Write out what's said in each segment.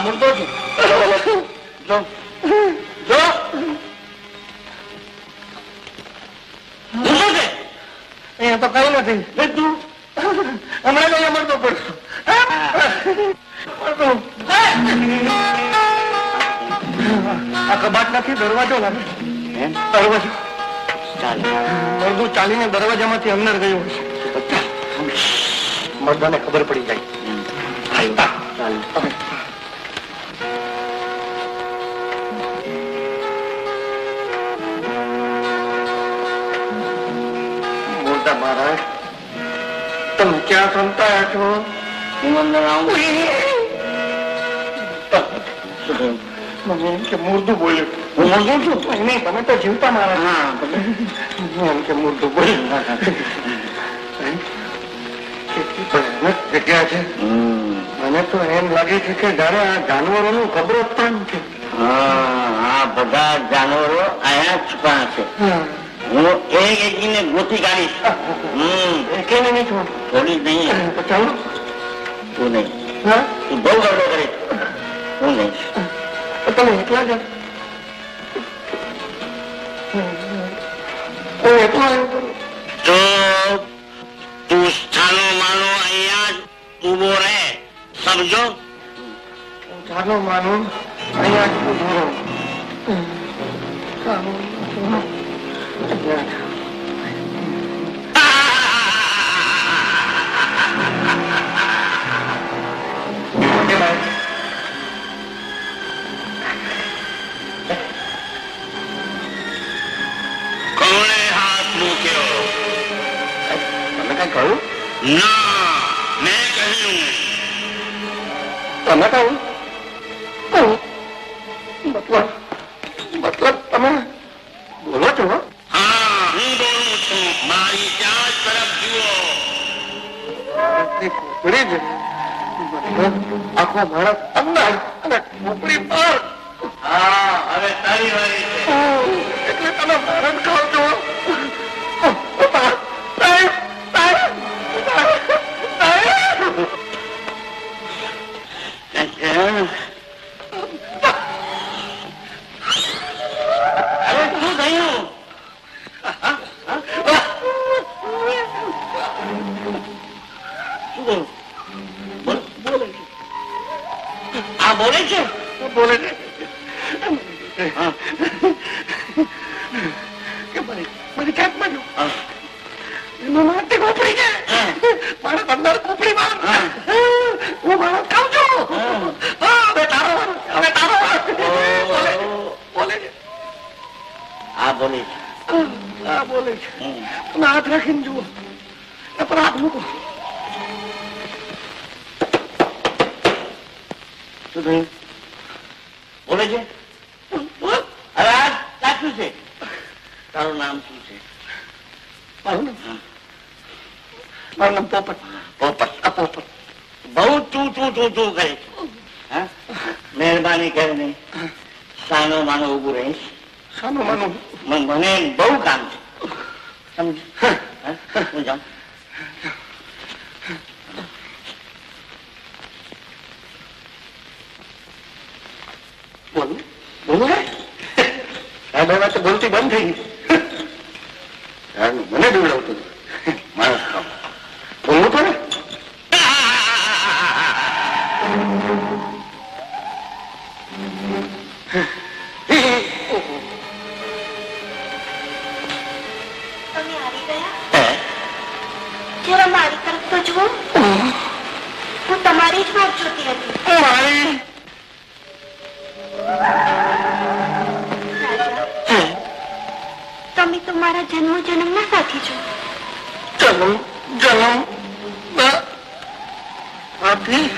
મુર્દો છે. જો જો મુર્દો છે. અહીંયા તો કઈ નથી. તું હમણાં કઈ મળતો પડતો આ કબાટ નથી, દરવાજો લાગે. દરવાજો મરદું ચાલીને દરવાજામાંથી અંદર ગયું હશે. મરદાને ખબર પડી જાય. મોટા મહારાજ, તમે ક્યાં સંતાયા છો? મને એમ કે મુર્દું બોલ્યું. હું મુર્દું છું? નહીં, તમે તો જીવતા મારા. એમ કે મુર્દું બોલ્યું. જગ્યા છે. મને તો એમ લાગે છે કે જયારે આ જાનવરોનું કબ્રસ્તાન છે. આ બધા જાનવરો અહીંયા છુપા છે. હું એક એકને ગોતી કાઢીશ. કેને નહીં છું? થોડી નહીં. ચાલો. તું નહીં. તું બહુ ગરબો કરે. હું નહીં. તમે એકલા જ તો તું સ્થાનો માનો અહીંયા જ ઉભો રહે. સમજો? ચાલો માનો અહીંયા જ ઉભો રહો. કોણે હાથ મૂક્યો? તમે કઈ કહ્યું? ના, મેં કહ્યું. તમે કહ્યું? મતલબ તમે બોલો છો? હા, હું બોલું છું. મારી ત્યાં જ તરફ જુઓ. ખોપડી છે. આખો માણસ અંદર અને ખોપડી પર. હા, હવે તારી વારી છે. એટલે તમે મારણ ખાવ છો? હવે શું થયું? આ બોલે છે? બોલે છે મારી ક્યાંક બાજુ એમાં મારતી ખોપડી છે. મારે અંદર ખોપડી માર. હું માણસ ખાઉં છું. હવે તારો બોલે છે. આ બોલે છે. આ બોલે છે. તમે હાથ રાખીને જુઓ. પણ હાથ મૂકો. શું થયું? બોલે છે? હવે આ સાચું છે. તારું નામ શું છે? મારું નામ પોપટ. પોપટ. બહુ તું કરે છે. મહેરબાની કરીને સાનો માનો ઉભું રહીશ. સાનું માનું મને બહુ કામ છે. સમજ? હું જાઉં. બોલો તો બોલતી બંધ થઈ ગઈ. મને બીવડાવતું માણસ બોલવું તો ને. તમે આવી ગયા? જરા મારી તરફ તો જુઓ. હું તમારી જ વાત જોતી હતી. તમે તો મારા જન્મના સાથી છો. જન્મ સાથી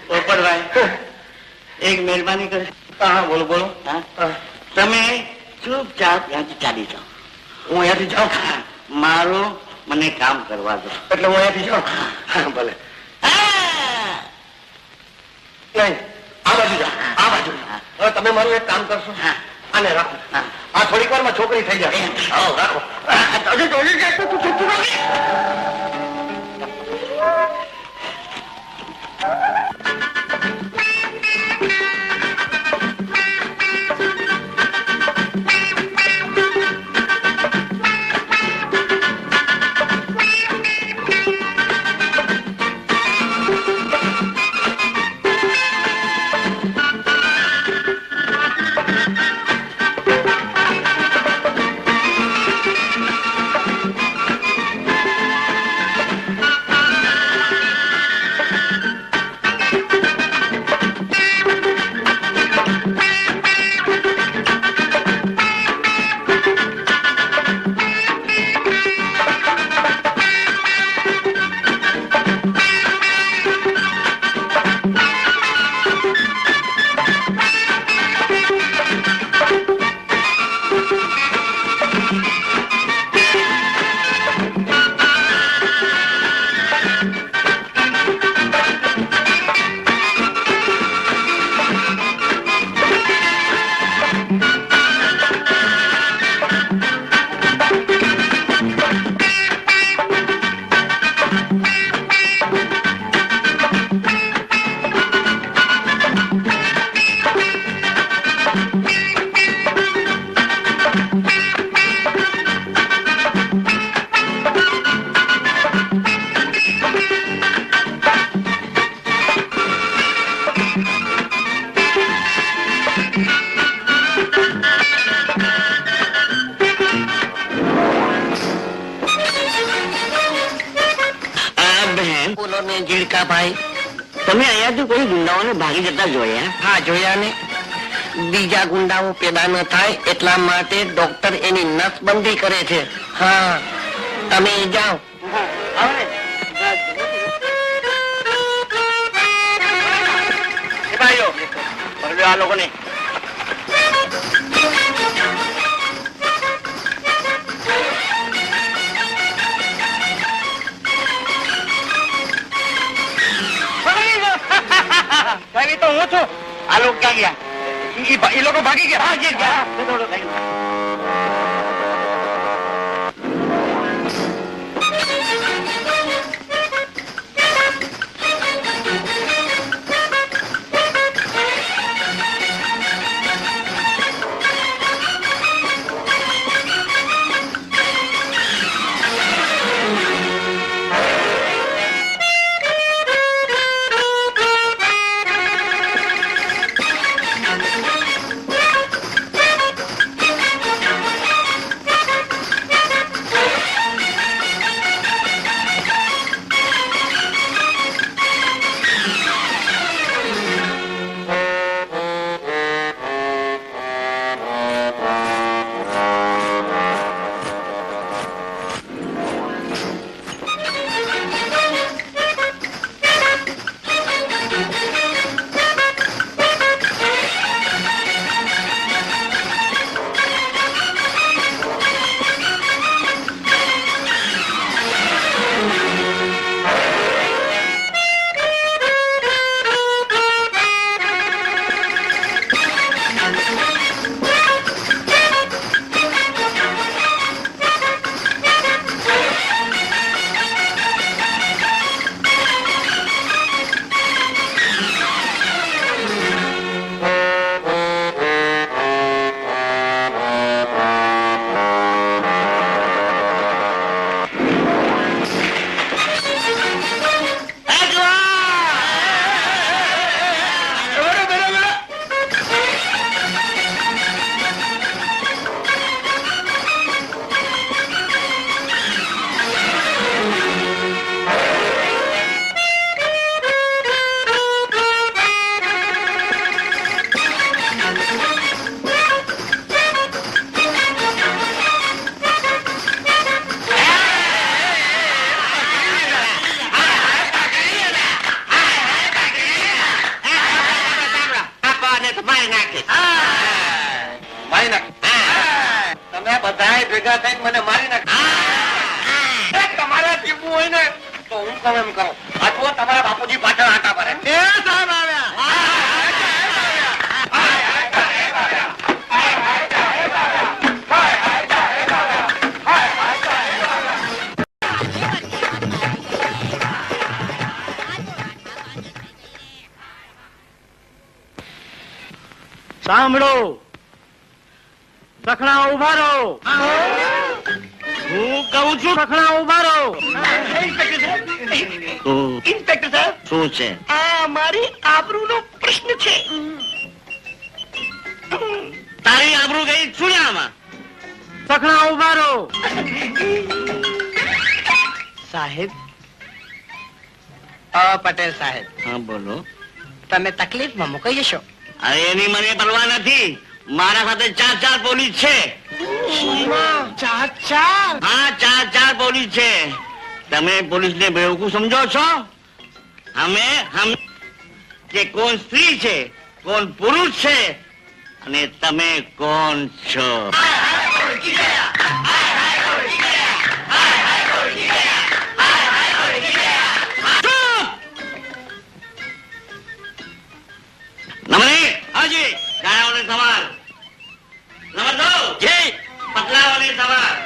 પોપટભાઈ એક મહેરબાની કરે. હા બોલો બોલો. હા? તમે ચૂપચાપ ત્યાંથી ચાલી જાઓ. હું અહીંયાથી જાઉં મારું મને કામ કરવા દો. એટલે હું અહીંયાથી જાઉં હા ભલે. હા. નહીં આ બાજુ જાઓ આ બાજુ. હવે તમે મારું એક કામ કરશો. હા. આને રાખો. હા. આ થોડીક વારમાં છોકરી થઈ જશે. હા રાખો. ભાઈ તમે અહીંયાથી કોઈ ગુંડાઓને ભાગી જતા જોયા? હા જોયા ને. બીજા ગુંડાઓ પેદા ન થાય એટલા માટે ડોક્ટર એની નસબંધી કરે છે. હા તમે જાઓ. ભાઈઓ આ લોકોને તો હું છું. આ લોકો ક્યાં ગયા? એ લોકો ભાગી ગયા. મારી નાખીશ. મારી નાખ. તમે બધાય ભેગા થઈને મને મારી નાખ. તમારે જીવવું હોય ને તો હું કહું એમ કરો. અથવા તમારા બાપુજી પાછળ આટા ભરે. એ સાહેબ સાંભળો, સખણા ઉભા રહો. હું કહું છું સખણા ઉભા રહો. ઇન્સ્પેક્ટર સાહેબ, શું છે? આ મારી આબરૂનો પ્રશ્ન છે. તારી આબરૂ ગઈ ચૂડામાં. સખણા ઉભા રહો. સાહેબ, પટેલ સાહેબ, હા બોલો. તમે તકલીફમાં મુકાઈ જશો. અરે એની મને પરવા નથી. મારા સાથે 4 પોલીસ છે. ચાચા, હા 4 પોલીસ છે. તમે પોલીસને બેવકૂફ સમજો છો? અમે કે કોણ સ્ત્રી છે, કોણ પુરુષ છે, અને તમે કોણ છો? નંબર 1 હાજી, ગાયાઓને સવાલ. નંબર 2 જી, પતલાઓને સવાલ.